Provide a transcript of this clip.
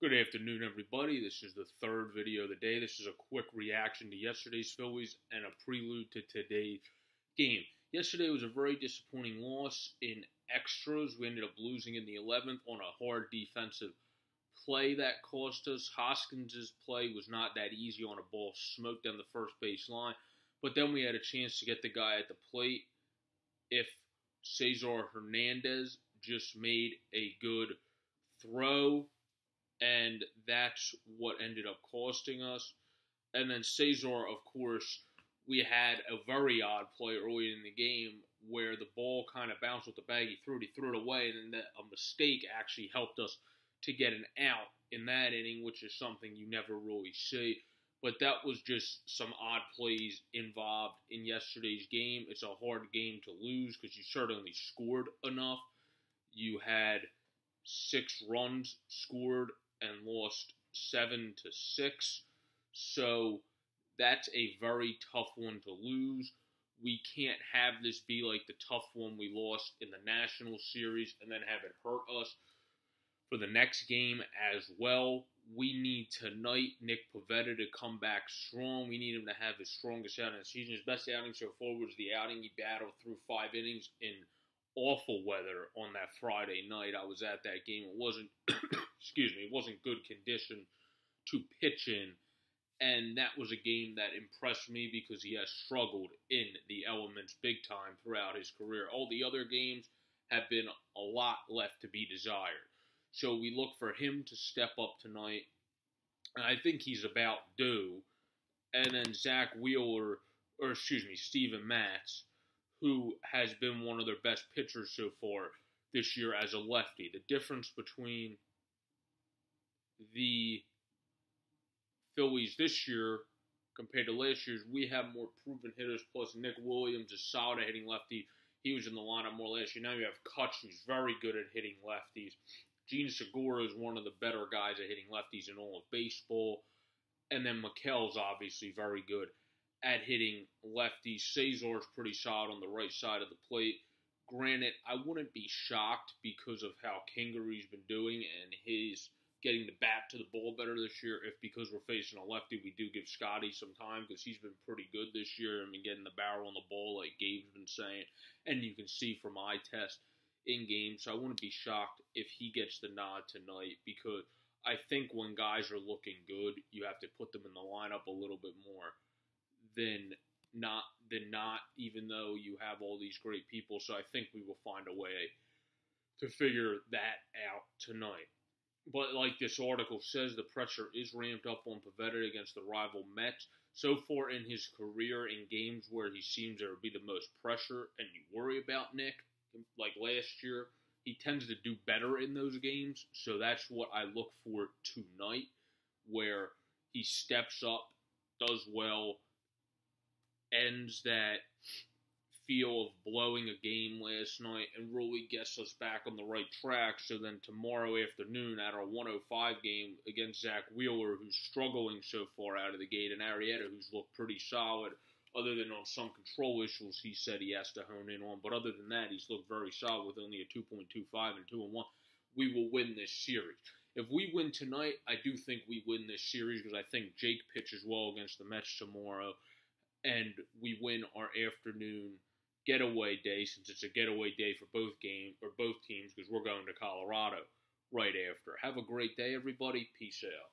Good afternoon, everybody. This is the third video of the day. This is a quick reaction to yesterday's Phillies and a prelude to today's game. Yesterday was a very disappointing loss in extras. We ended up losing in the 11th on a hard defensive play that cost us. Hoskins' play was not that easy on a ball smoked down the first base line. But then we had a chance to get the guy at the plate. If Cesar Hernandez just made a good throw, and that's what ended up costing us. And then Cesar, of course, we had a very odd play early in the game where the ball kind of bounced with the bag. He threw it away, and then a mistake actually helped us to get an out in that inning, which is something you never really see. But that was just some odd plays involved in yesterday's game. It's a hard game to lose because you certainly scored enough. You had 6 runs scored and lost 7-6. So that's a very tough one to lose. We can't have this be like the tough one we lost in the National Series and then have it hurt us for the next game as well. We need tonight Nick Pivetta to come back strong. We need him to have his strongest outing of the season. His best outing so far was the outing he battled through 5 innings in awful weather on that Friday night. I was at that game. It wasn't, it wasn't good condition to pitch in. And that was a game that impressed me because he has struggled in the elements big time throughout his career. All the other games have been a lot left to be desired. So we look for him to step up tonight. And I think he's about due. And then Steven Matz, who has been one of their best pitchers so far this year as a lefty. The difference between the Phillies this year compared to last year's, we have more proven hitters, plus Nick Williams is solid at hitting lefty. He was in the lineup more last year. Now you have Kutch, who's very good at hitting lefties. Gene Segura is one of the better guys at hitting lefties in all of baseball. And then McHale's obviously very good at hitting lefties. Cesar's pretty solid on the right side of the plate. Granted, I wouldn't be shocked because of how Kingery's been doing and his getting the bat to the ball better this year. If because we're facing a lefty, we do give Scotty some time because he's been pretty good this year. I mean, getting the barrel on the ball like Gabe's been saying. And you can see from eye test in game. So I wouldn't be shocked if he gets the nod tonight because I think when guys are looking good, you have to put them in the lineup a little bit more than not, even though you have all these great people. So I think we will find a way to figure that out tonight. But like this article says, the pressure is ramped up on Pivetta against the rival Mets. So far in his career, in games where he seems there would be the most pressure and you worry about Nick, like last year, he tends to do better in those games. So that's what I look for tonight, where he steps up, does well, ends that feel of blowing a game last night and really gets us back on the right track. So then tomorrow afternoon at our 105 game against Zach Wheeler, who's struggling so far out of the gate, and Arrieta, who's looked pretty solid, other than on some control issues he said he has to hone in on. But other than that, he's looked very solid with only a 2.25 and 2-1. We will win this series. If we win tonight, I do think we win this series because I think Jake pitches well against the Mets tomorrow. And we win our afternoon getaway day, since it's a getaway day for both teams, because we're going to Colorado right after. Have a great day, everybody. Peace out.